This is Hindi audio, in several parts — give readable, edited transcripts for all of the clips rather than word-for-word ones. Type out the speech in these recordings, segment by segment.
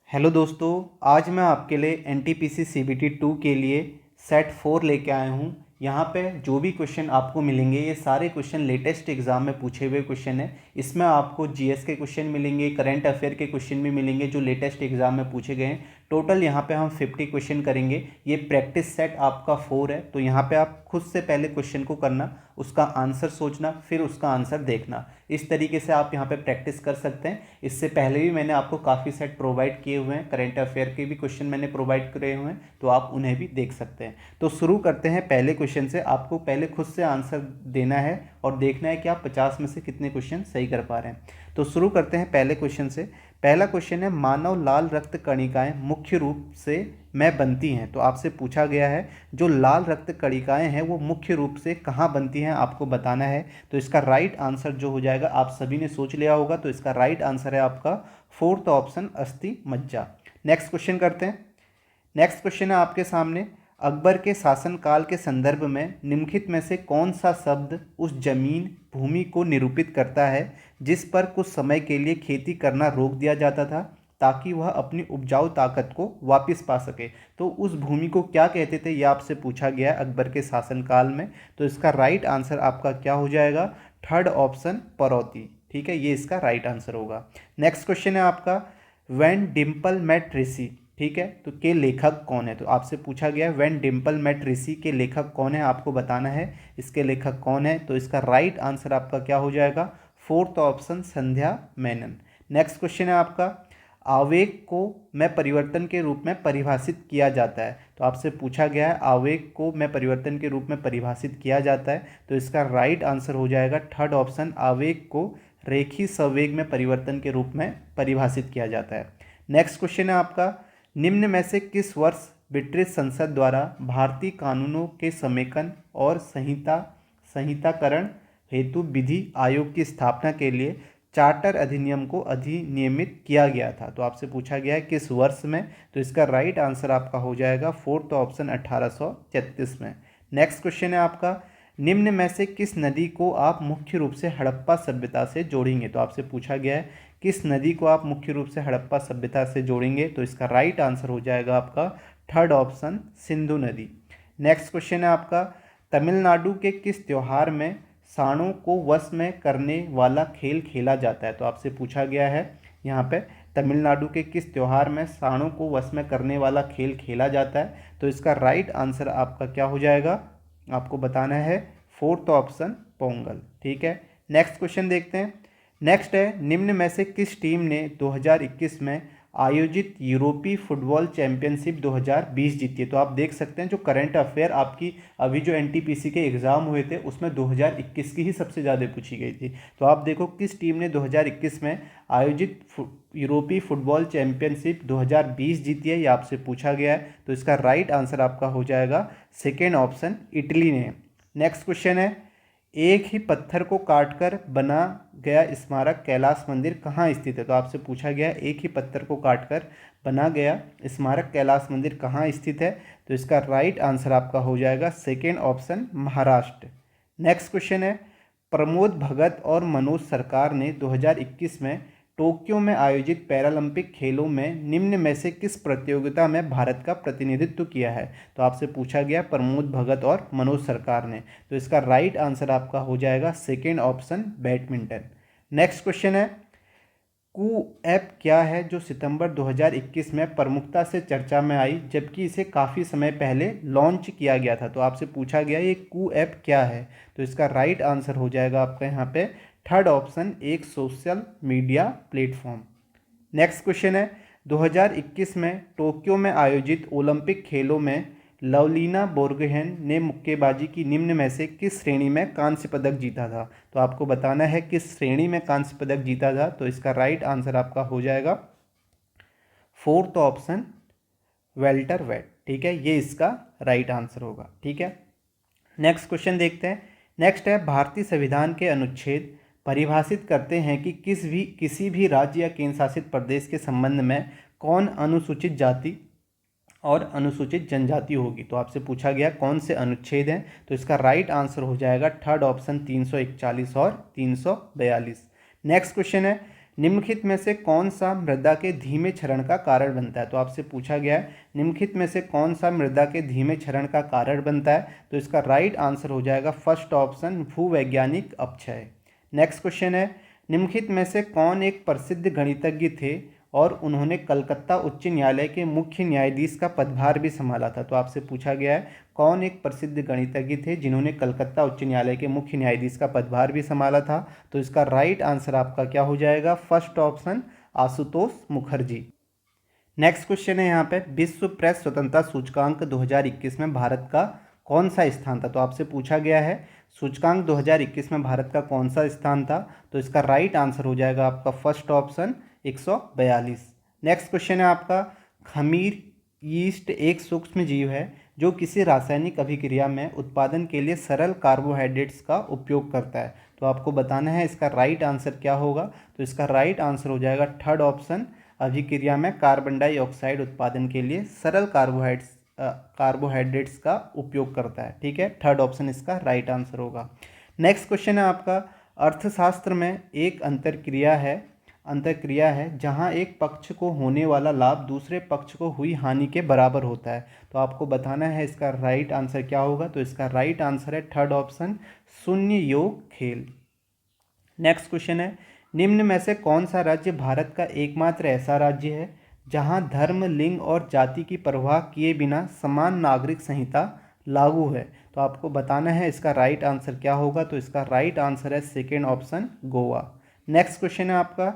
हेलो दोस्तों, आज मैं आपके लिए एनटीपीसी सीबीटी 2 के लिए सेट 4 लेके आया हूँ। यहाँ पे जो भी क्वेश्चन आपको मिलेंगे ये सारे क्वेश्चन लेटेस्ट एग्जाम में पूछे हुए क्वेश्चन है। इसमें आपको जीएस के क्वेश्चन मिलेंगे, करंट अफेयर के क्वेश्चन भी मिलेंगे जो लेटेस्ट एग्जाम में पूछे गए हैं। टोटल यहाँ पे हम 50 क्वेश्चन करेंगे। ये प्रैक्टिस सेट आपका 4 है, तो यहाँ पे आप खुद से पहले क्वेश्चन को करना, उसका आंसर सोचना, फिर उसका आंसर देखना। इस तरीके से आप यहाँ पे प्रैक्टिस कर सकते हैं। इससे पहले भी मैंने आपको काफ़ी सेट प्रोवाइड किए हुए हैं, करंट अफेयर के भी क्वेश्चन मैंने प्रोवाइड करे हुए हैं, तो आप उन्हें भी देख सकते हैं। तो शुरू करते हैं पहले क्वेश्चन से। आपको पहले खुद से आंसर देना है और देखना है कि आप 50 में से कितने क्वेश्चन सही कर पा रहे हैं। तो शुरू करते हैं पहले क्वेश्चन से। पहला क्वेश्चन है, मानव लाल रक्त कणिकाएं मुख्य रूप से में बनती हैं। तो आपसे पूछा गया है जो लाल रक्त कणिकाएं हैं वो मुख्य रूप से कहाँ बनती हैं, आपको बताना है। तो इसका राइट आंसर जो हो जाएगा, आप सभी ने सोच लिया होगा, तो इसका राइट आंसर है आपका फोर्थ ऑप्शन, अस्थि मज्जा। नेक्स्ट क्वेश्चन करते हैं। नेक्स्ट क्वेश्चन है आपके सामने, अकबर के शासनकाल के संदर्भ में निम्नलिखित में से कौन सा शब्द उस जमीन भूमि को निरूपित करता है जिस पर कुछ समय के लिए खेती करना रोक दिया जाता था ताकि वह अपनी उपजाऊ ताकत को वापस पा सके। तो उस भूमि को क्या कहते थे, यह आपसे पूछा गया है अकबर के शासनकाल में। तो इसका राइट आंसर आपका क्या हो जाएगा, थर्ड ऑप्शन, परौती। ठीक है, ये इसका राइट आंसर होगा। नेक्स्ट क्वेश्चन है आपका, व्हेन डिम्पल मेट ऋषि, ठीक है, तो के लेखक कौन है। तो आपसे पूछा गया है व्हेन डिम्पल मेट ऋषि के लेखक कौन है, आपको बताना है इसके लेखक कौन है। तो इसका राइट आंसर आपका क्या हो जाएगा, फोर्थ ऑप्शन, संध्या मेनन। नेक्स्ट क्वेश्चन है आपका, आवेग को मैं परिवर्तन के रूप में परिभाषित किया जाता है। तो आपसे पूछा गया है आवेग को मैं परिवर्तन के रूप में परिभाषित किया जाता है। तो इसका राइट आंसर हो जाएगा थर्ड ऑप्शन, आवेग को रेखी संवेग में परिवर्तन के रूप में परिभाषित किया जाता है। नेक्स्ट क्वेश्चन है आपका, निम्न में से किस वर्ष ब्रिटिश संसद द्वारा भारतीय कानूनों के समेकन और संहिताकरण हेतु विधि आयोग की स्थापना के लिए चार्टर अधिनियम को अधिनियमित किया गया था। तो आपसे पूछा गया है किस वर्ष में। तो इसका राइट आंसर आपका हो जाएगा फोर्थ ऑप्शन, 1833 में। नेक्स्ट क्वेश्चन है आपका, निम्न में से किस नदी को आप मुख्य रूप से हड़प्पा सभ्यता से जोड़ेंगे। तो आपसे पूछा गया है किस नदी को आप मुख्य रूप से हड़प्पा सभ्यता से जोड़ेंगे। तो इसका राइट आंसर हो जाएगा आपका थर्ड ऑप्शन, सिंधु नदी। नेक्स्ट क्वेश्चन है आपका, तमिलनाडु के किस त्योहार में सांडों को वश में करने वाला खेल खेला जाता है। तो आपसे पूछा गया है यहाँ पे तमिलनाडु के किस त्योहार में सांडों को वश में करने वाला खेल खेला जाता है। तो इसका राइट आंसर आपका क्या हो जाएगा, आपको बताना है फोर्थ ऑप्शन, पोंगल। ठीक है, नेक्स्ट क्वेश्चन देखते हैं। नेक्स्ट है, निम्न में से किस टीम ने 2021 में आयोजित यूरोपीय फुटबॉल चैंपियनशिप 2020 जीती है। तो आप देख सकते हैं जो करंट अफेयर आपकी अभी जो एनटीपीसी के एग्ज़ाम हुए थे उसमें 2021 की ही सबसे ज़्यादा पूछी गई थी। तो आप देखो किस टीम ने 2021 में आयोजित यूरोपीय फुटबॉल चैंपियनशिप 2020 जीती है, ये आपसे पूछा गया है। तो इसका राइट आंसर आपका हो जाएगा सेकेंड ऑप्शन, इटली ने। नेक्स्ट क्वेश्चन है, एक ही पत्थर को काटकर बना गया स्मारक कैलाश मंदिर कहाँ स्थित है। तो आपसे पूछा गया है एक ही पत्थर को काटकर बना गया स्मारक कैलाश मंदिर कहाँ स्थित है। तो इसका राइट आंसर आपका हो जाएगा second option, Maharashtra. Next question है, प्रमोद भगत और मनोज सरकार ने 2021 में टोक्यो में आयोजित पैरालंपिक खेलों में निम्न में से किस प्रतियोगिता में भारत का प्रतिनिधित्व किया है। तो आपसे पूछा गया प्रमोद भगत और मनोज सरकार ने। तो इसका राइट आंसर आपका हो जाएगा second option, badminton. Next question है, कू ऐप क्या है जो सितंबर 2021 में प्रमुखता से चर्चा में आई जबकि इसे काफ़ी समय पहले लॉन्च किया गया था। तो आपसे पूछा गया ये कू ऐप क्या है। तो इसका राइट आंसर हो जाएगा आपका यहाँ पे थर्ड ऑप्शन, एक social media platform. Next question है, 2021 में टोक्यो में आयोजित ओलंपिक खेलों में लवलीना बोर्गोहेन ने मुक्केबाजी की निम्न में से किस श्रेणी में कांस्य पदक जीता था। तो आपको बताना है किस श्रेणी में कांस्य पदक जीता था। तो इसका राइट आंसर आपका हो जाएगा फोर्थ ऑप्शन, वेल्टर वेट। ठीक है, ये इसका राइट आंसर होगा। ठीक है, नेक्स्ट क्वेश्चन देखते हैं। नेक्स्ट है, भारतीय संविधान के अनुच्छेद परिभाषित करते हैं कि किसी भी राज्य या केंद्र शासित प्रदेश के संबंध में कौन अनुसूचित जाति और अनुसूचित जनजाति होगी। तो आपसे पूछा गया कौन से अनुच्छेद हैं। तो इसका राइट आंसर हो जाएगा थर्ड ऑप्शन, 341 और 342। नेक्स्ट क्वेश्चन है, निम्नलिखित में से कौन सा मृदा के धीमे क्षरण का कारण बनता है? तो आपसे पूछा गया है निम्नलिखित में से कौन सा मृदा के धीमे क्षरण का कारण बनता है? तो इसका राइट आंसर हो जाएगा फर्स्ट ऑप्शन, भूवैज्ञानिक अपक्षय। नेक्स्ट क्वेश्चन है, निम्नलिखित में से कौन एक प्रसिद्ध गणितज्ञ थे और उन्होंने कलकत्ता उच्च न्यायालय के मुख्य न्यायाधीश का पदभार भी संभाला था? तो आपसे पूछा गया है कौन एक प्रसिद्ध गणितज्ञ थे जिन्होंने कलकत्ता उच्च न्यायालय के मुख्य न्यायाधीश का पदभार भी संभाला था? तो इसका राइट आंसर आपका क्या हो जाएगा? First option, Ashutosh Mukherjee. Next question है यहाँ पे, विश्व प्रेस स्वतंत्रता सूचकांक 2021 में भारत का कौन सा स्थान था? तो आपसे पूछा गया है सूचकांक 2021 में भारत का कौन सा स्थान था? तो इसका राइट आंसर हो जाएगा आपका फर्स्ट ऑप्शन, 142। नेक्स्ट क्वेश्चन है आपका, खमीर यीस्ट एक सूक्ष्म जीव है जो किसी रासायनिक अभिक्रिया में उत्पादन के लिए सरल कार्बोहाइड्रेट्स का उपयोग करता है। तो आपको बताना है इसका राइट आंसर क्या होगा? तो इसका राइट आंसर हो जाएगा थर्ड ऑप्शन, अभिक्रिया में कार्बन डाइऑक्साइड उत्पादन के लिए सरल कार्बोहाइड्रेट्स का उपयोग करता है। ठीक है, थर्ड ऑप्शन इसका राइट आंसर होगा। नेक्स्ट क्वेश्चन है आपका, अर्थशास्त्र में एक अंतरक्रिया है जहां एक पक्ष को होने वाला लाभ दूसरे पक्ष को हुई हानि के बराबर होता है। तो आपको बताना है इसका राइट आंसर क्या होगा? तो इसका राइट आंसर है थर्ड ऑप्शन, शून्य योग खेल। नेक्स्ट क्वेश्चन है, निम्न में से कौन सा राज्य भारत का एकमात्र ऐसा राज्य है जहां धर्म, लिंग और जाति की परवाह किए बिना समान नागरिक संहिता लागू है? तो आपको बताना है इसका राइट आंसर क्या होगा? तो इसका राइट आंसर है second option, Goa. Next question है आपका,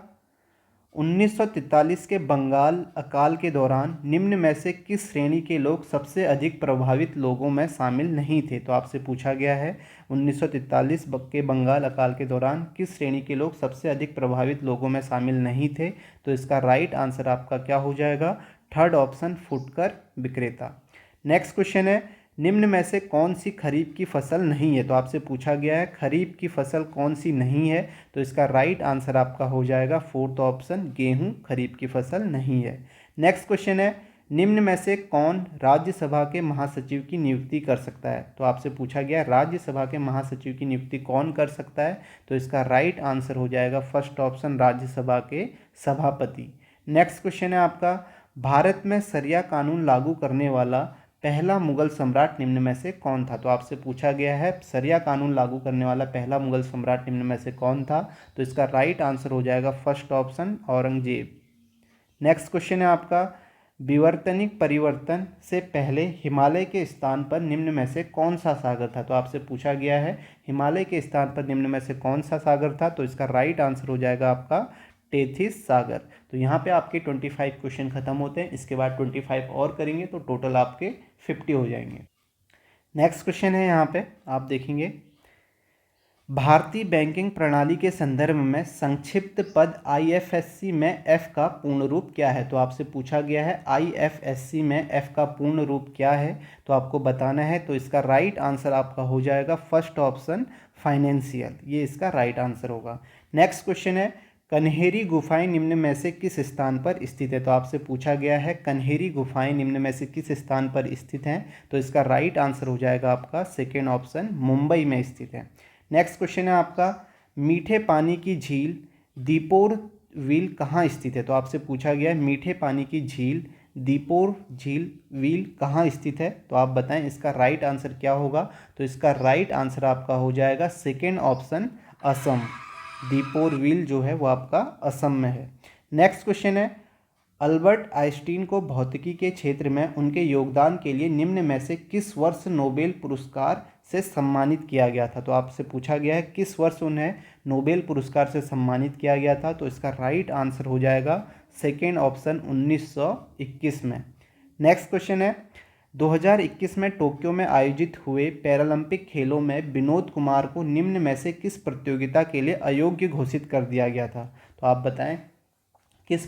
1943 के बंगाल अकाल के दौरान निम्न में से किस श्रेणी के लोग सबसे अधिक प्रभावित लोगों में शामिल नहीं थे? तो आपसे पूछा गया है 1943 के बंगाल अकाल के दौरान किस श्रेणी के लोग सबसे अधिक प्रभावित लोगों में शामिल नहीं थे? तो इसका राइट आंसर आपका क्या हो जाएगा? थर्ड ऑप्शन, फुटकर विक्रेता। नेक्स्ट क्वेश्चन है, निम्न में से कौन सी खरीफ की फसल नहीं है? तो आपसे पूछा गया है खरीफ की फसल कौन सी नहीं है? तो इसका राइट आंसर आपका हो जाएगा फोर्थ ऑप्शन, गेहूं खरीफ की फसल नहीं है। नेक्स्ट क्वेश्चन है, निम्न में से कौन राज्यसभा के महासचिव की नियुक्ति कर सकता है? तो आपसे पूछा गया राज्यसभा के महासचिव की नियुक्ति कौन कर सकता है? तो इसका राइट आंसर हो जाएगा फर्स्ट ऑप्शन, राज्यसभा के सभापति। नेक्स्ट क्वेश्चन है आपका, भारत में शरिया कानून लागू करने वाला पहला मुगल सम्राट निम्न में से कौन था? तो आपसे पूछा गया है शरिया कानून लागू करने वाला पहला मुगल सम्राट निम्न में से कौन था? तो इसका राइट आंसर हो जाएगा first option, Aurangzeb. Next question है आपका, विवर्तनिक परिवर्तन से पहले हिमालय के स्थान पर निम्न में से कौन सा सागर था? तो आपसे पूछा गया है हिमालय के स्थान पर निम्न में से कौन सा सागर था? तो इसका राइट आंसर हो जाएगा आपका टेथिस सागर। तो यहाँ पे आपके 25 क्वेश्चन खत्म होते हैं, इसके बाद 25 और करेंगे तो टोटल आपके 50 हो जाएंगे। नेक्स्ट क्वेश्चन है यहाँ पे आप देखेंगे, भारतीय बैंकिंग प्रणाली के संदर्भ में संक्षिप्त पद आईएफएससी में एफ का पूर्ण रूप क्या है? तो आपसे पूछा गया है आईएफएससी में एफ का पूर्ण रूप क्या है? तो आपको बताना है। तो इसका राइट आंसर आपका हो जाएगा फर्स्ट ऑप्शन, फाइनेंशियल, ये इसका राइट आंसर होगा। नेक्स्ट क्वेश्चन है, कन्हेरी गुफाएं निम्न में से किस स्थान पर स्थित है? तो आपसे पूछा गया है कन्हेरी गुफाएं निम्न में से किस स्थान पर स्थित हैं? तो इसका राइट आंसर हो जाएगा आपका सेकेंड ऑप्शन, मुंबई में स्थित है। नेक्स्ट क्वेश्चन है आपका, मीठे पानी की झील दीपोर व्हील कहाँ स्थित है? तो आपसे पूछा गया है मीठे पानी की झील दीपोर झील व्हील कहाँ स्थित है? तो आप बताएं इसका राइट आंसर क्या होगा? तो इसका राइट आंसर आपका हो जाएगा second option, Assam. Deepor wheel जो है वो आपका असम में है। नेक्स्ट क्वेश्चन है, अल्बर्ट आइंस्टीन को भौतिकी के क्षेत्र में उनके योगदान के लिए निम्न में से किस वर्ष नोबेल पुरस्कार से सम्मानित किया गया था? तो आपसे पूछा गया है किस वर्ष उन्हें नोबेल पुरस्कार से सम्मानित किया गया था? तो इसका राइट आंसर हो जाएगा सेकेंड ऑप्शन, 1921 में। नेक्स्ट क्वेश्चन है, 2021 में टोक्यो में आयोजित हुए पैरालंपिक खेलों में विनोद कुमार को निम्न में से किस प्रतियोगिता के लिए अयोग्य घोषित कर दिया गया था? तो आप बताएं किस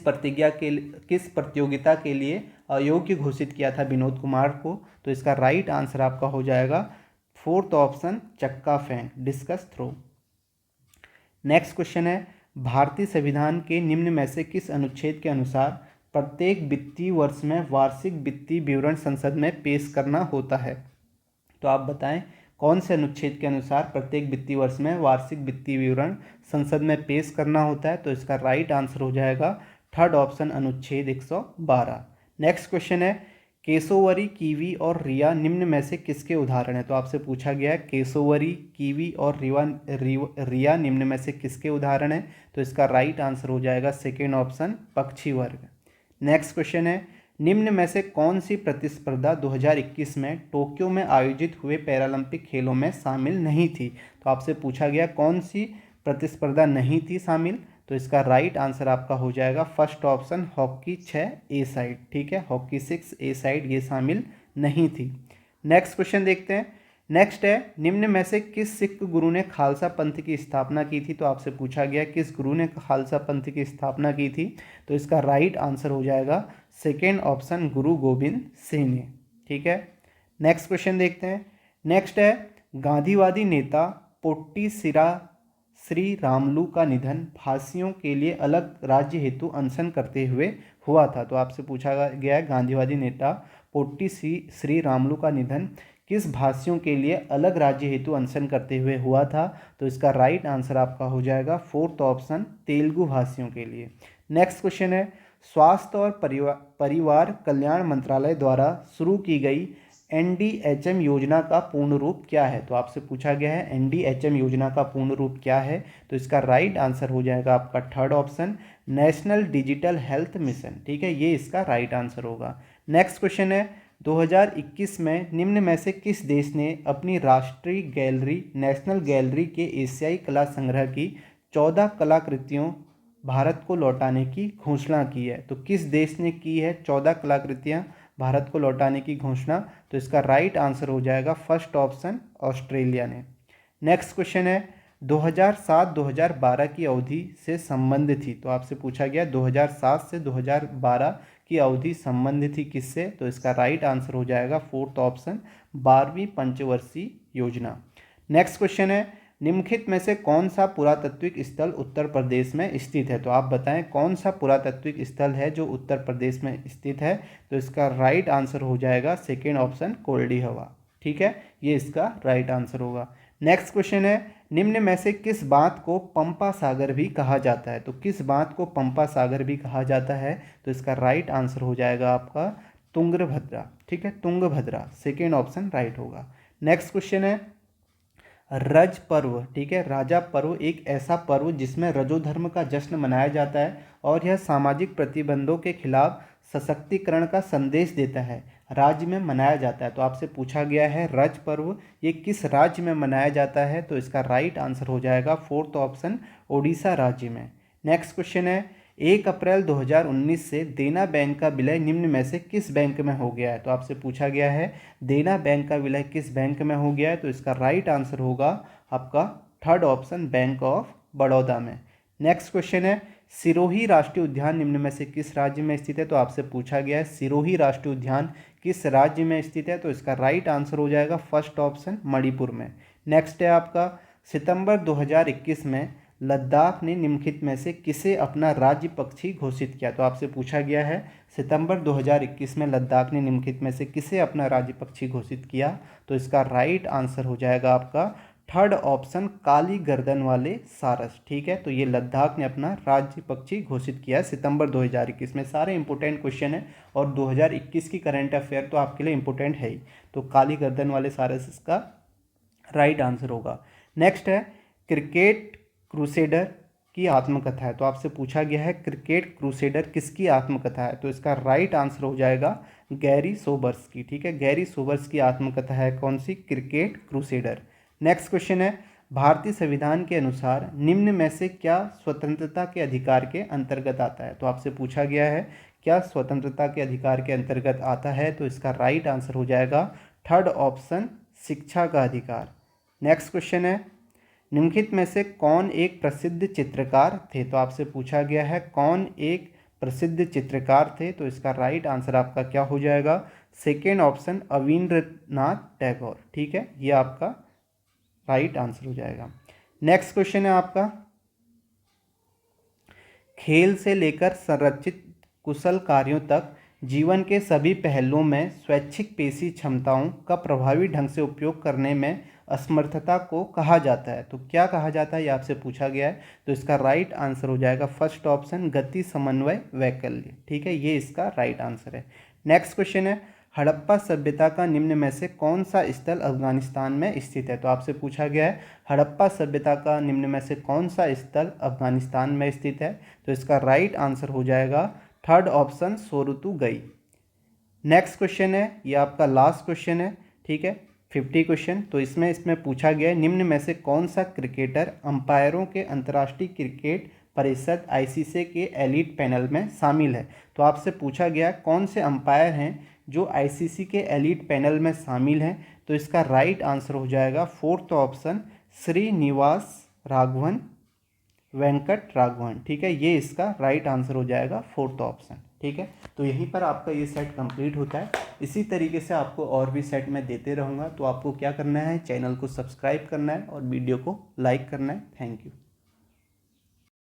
प्रतियोगिता के लिए अयोग्य घोषित किया था विनोद कुमार को? तो इसका राइट आंसर आपका हो जाएगा फोर्थ ऑप्शन, चक्का फेंक, डिस्कस थ्रो। नेक्स्ट क्वेश्चन है, भारतीय संविधान के निम्न में से किस अनुच्छेद के अनुसार प्रत्येक वित्तीय वर्ष में वार्षिक वित्तीय विवरण संसद में पेश करना होता है? तो आप बताएं कौन से अनुच्छेद के अनुसार प्रत्येक वित्तीय वर्ष में वार्षिक वित्तीय विवरण संसद में पेश करना होता है? तो इसका राइट आंसर हो जाएगा थर्ड ऑप्शन, अनुच्छेद 112। नेक्स्ट क्वेश्चन है, केसोवरी, कीवी और रिया निम्न में से किसके उदाहरण है? तो आपसे पूछा गया है केसोवरी, कीवी और रिया निम्न में से किसके उदाहरण है? तो इसका राइट आंसर हो जाएगा सेकेंड ऑप्शन, पक्षी वर्ग। नेक्स्ट क्वेश्चन है, निम्न में से कौन सी प्रतिस्पर्धा 2021 में टोक्यो में आयोजित हुए पैरालंपिक खेलों में शामिल नहीं थी? तो आपसे पूछा गया कौन सी प्रतिस्पर्धा नहीं थी शामिल? तो इसका राइट आंसर आपका हो जाएगा फर्स्ट ऑप्शन, हॉकी 6 ए साइड। ठीक है, हॉकी 6 ए साइड ये शामिल नहीं थी। नेक्स्ट क्वेश्चन देखते हैं। नेक्स्ट है, निम्न में से किस सिख गुरु ने खालसा पंथ की स्थापना की थी? तो आपसे पूछा गया किस गुरु ने खालसा पंथ की स्थापना की थी? तो इसका राइट आंसर हो जाएगा सेकेंड ऑप्शन, गुरु गोविंद सिंह ने। ठीक है, नेक्स्ट क्वेश्चन देखते हैं। नेक्स्ट है, गांधीवादी नेता पोट्टी श्री रामलू का निधन भाषियों के लिए अलग राज्य हेतु अनशन करते हुए हुआ था। तो आपसे पूछा गया है गांधीवादी नेता पोट्टी श्री रामलू का निधन किस भाषियों के लिए अलग राज्य हेतु अनशन करते हुए हुआ था? तो इसका राइट आंसर आपका हो जाएगा फोर्थ ऑप्शन, तेलुगु भाषियों के लिए। नेक्स्ट क्वेश्चन है, स्वास्थ्य और परिवार कल्याण मंत्रालय द्वारा शुरू की गई NDHM योजना का पूर्ण रूप क्या है? तो आपसे पूछा गया है NDHM योजना का पूर्ण रूप क्या है? तो इसका राइट आंसर हो जाएगा आपका third option, national digital health mission. ठीक है, ये इसका राइट आंसर होगा। नेक्स्ट क्वेश्चन है, 2021 में निम्न में से किस देश ने अपनी राष्ट्रीय गैलरी नेशनल गैलरी के एशियाई कला संग्रह की 14 कलाकृतियों भारत को लौटाने की घोषणा की है? तो किस देश ने की है 14 कलाकृतियाँ भारत को लौटाने की घोषणा? तो इसका राइट आंसर हो जाएगा फर्स्ट ऑप्शन, ऑस्ट्रेलिया ने। नेक्स्ट क्वेश्चन है, 2007-2012 की अवधि से संबंध थी। तो आपसे पूछा गया 2007 से 2012 की अवधि संबंध थी किससे? तो इसका राइट आंसर हो जाएगा फोर्थ ऑप्शन, 12वीं पंचवर्षीय योजना। नेक्स्ट क्वेश्चन है, निम्नलिखित में से कौन सा पुरातात्विक स्थल उत्तर प्रदेश में स्थित है? तो आप बताएं कौन सा पुरातात्विक स्थल है जो उत्तर प्रदेश में स्थित है? तो इसका राइट आंसर हो जाएगा सेकेंड ऑप्शन, कोल्डी हवा। ठीक है, ये इसका राइट आंसर होगा। नेक्स्ट क्वेश्चन है, निम्न में से किस बांध को पंपा सागर भी कहा जाता है? तो किस बांध को पंपा सागर भी कहा जाता है? तो इसका राइट आंसर हो जाएगा आपका तुंगभद्रा। ठीक है, तुंगभद्रा, सेकेंड ऑप्शन राइट होगा। नेक्स्ट क्वेश्चन है, रज पर्व। ठीक है, राजा पर्व एक ऐसा पर्व जिसमें रजोधर्म का जश्न मनाया जाता है और यह सामाजिक प्रतिबंधों के खिलाफ सशक्तिकरण का संदेश देता है, राज्य में मनाया जाता है। तो आपसे पूछा गया है रज पर्व ये किस राज्य में मनाया जाता है? तो इसका राइट आंसर हो जाएगा फोर्थ ऑप्शन, ओडिशा राज्य में। नेक्स्ट क्वेश्चन है, 1 अप्रैल 2019 से देना बैंक का विलय निम्न में से किस बैंक में हो गया है? तो आपसे पूछा गया है देना बैंक का विलय किस बैंक में हो गया है? तो इसका राइट आंसर होगा आपका third option, bank of Baroda में। नेक्स्ट क्वेश्चन है, सिरोही राष्ट्रीय उद्यान निम्न में से किस राज्य में स्थित है? तो आपसे पूछा गया है सिरोही राष्ट्रीय उद्यान किस राज्य में स्थित है? तो इसका राइट आंसर हो जाएगा फर्स्ट ऑप्शन, मणिपुर में। नेक्स्ट है आपका, सितंबर 2021 में लद्दाख ने निम्नलिखित में से किसे अपना राज्य पक्षी घोषित किया? तो आपसे पूछा गया है सितंबर 2021 में लद्दाख ने निम्नलिखित में से किसे अपना राज्य पक्षी घोषित किया? तो इसका राइट आंसर हो जाएगा आपका थर्ड ऑप्शन, काली गर्दन वाले सारस। ठीक है, तो ये लद्दाख ने अपना राज्य पक्षी घोषित किया है सितंबर 2021 में। सारे इंपॉर्टेंट क्वेश्चन है और 2021 की करंट अफेयर तो आपके लिए इंपॉर्टेंट है ही। तो काली गर्दन वाले सारस इसका राइट आंसर होगा। नेक्स्ट है, क्रिकेट क्रूसेडर की आत्मकथा है। तो आपसे पूछा गया है क्रिकेट क्रूसेडर किसकी आत्मकथा है? तो इसका राइट आंसर हो जाएगा गैरी सोबर्स की। ठीक है, गैरी सोबर्स की आत्मकथा है कौन सी? Cricket crusader. नेक्स्ट क्वेश्चन है, भारतीय संविधान के अनुसार निम्न में से क्या स्वतंत्रता के अधिकार के अंतर्गत आता है? तो आपसे पूछा गया है क्या स्वतंत्रता के अधिकार के अंतर्गत आता है? तो इसका राइट आंसर हो जाएगा थर्ड ऑप्शन, शिक्षा का अधिकार। नेक्स्ट क्वेश्चन है, निम्नलिखित में से कौन एक प्रसिद्ध चित्रकार थे? तो आपसे पूछा गया है कौन एक प्रसिद्ध चित्रकार थे? तो इसका राइट आंसर आपका क्या हो जाएगा? Second option, Avindranath Tagore. ठीक है, ये आपका राइट आंसर हो जाएगा। नेक्स्ट क्वेश्चन है आपका, खेल से लेकर संरचित कुशल कार्यों तक जीवन के सभी पहलुओं में स्वैच्छिक पेशी क्षमताओं का प्रभावी ढंग से उपयोग करने में असमर्थता को कहा जाता है? तो क्या कहा जाता है ये आपसे पूछा गया है। तो इसका राइट आंसर हो जाएगा फर्स्ट ऑप्शन, गति समन्वय वैकल्य। ठीक है, ये इसका राइट आंसर है। नेक्स्ट क्वेश्चन है, हड़प्पा सभ्यता का निम्न में से कौन सा स्थल अफगानिस्तान में स्थित है? तो आपसे पूछा गया है हड़प्पा सभ्यता का निम्न में से कौन सा स्थल अफगानिस्तान में स्थित है? तो इसका राइट आंसर हो जाएगा थर्ड ऑप्शन, सोरुतुगई। नेक्स्ट क्वेश्चन है, ये आपका लास्ट क्वेश्चन है। ठीक है, 50 क्वेश्चन। तो इसमें पूछा गया है निम्न में से कौन सा क्रिकेटर अंपायरों के अंतर्राष्ट्रीय क्रिकेट परिषद आईसीसी के एलीट पैनल में शामिल है? तो आपसे पूछा गया कौन से अंपायर हैं जो आईसीसी के एलीट पैनल में शामिल हैं? तो इसका राइट आंसर हो जाएगा फोर्थ ऑप्शन, श्रीनिवास राघवन, वेंकट राघवन। ठीक है, ये इसका राइट आंसर हो जाएगा फोर्थ ऑप्शन। ठीक है, तो यहीं पर आपका ये सेट कंप्लीट होता है। इसी तरीके से आपको और भी सेट मैं देते रहूँगा। तो आपको क्या करना है, चैनल को सब्सक्राइब करना है और वीडियो को लाइक करना है। Thank you.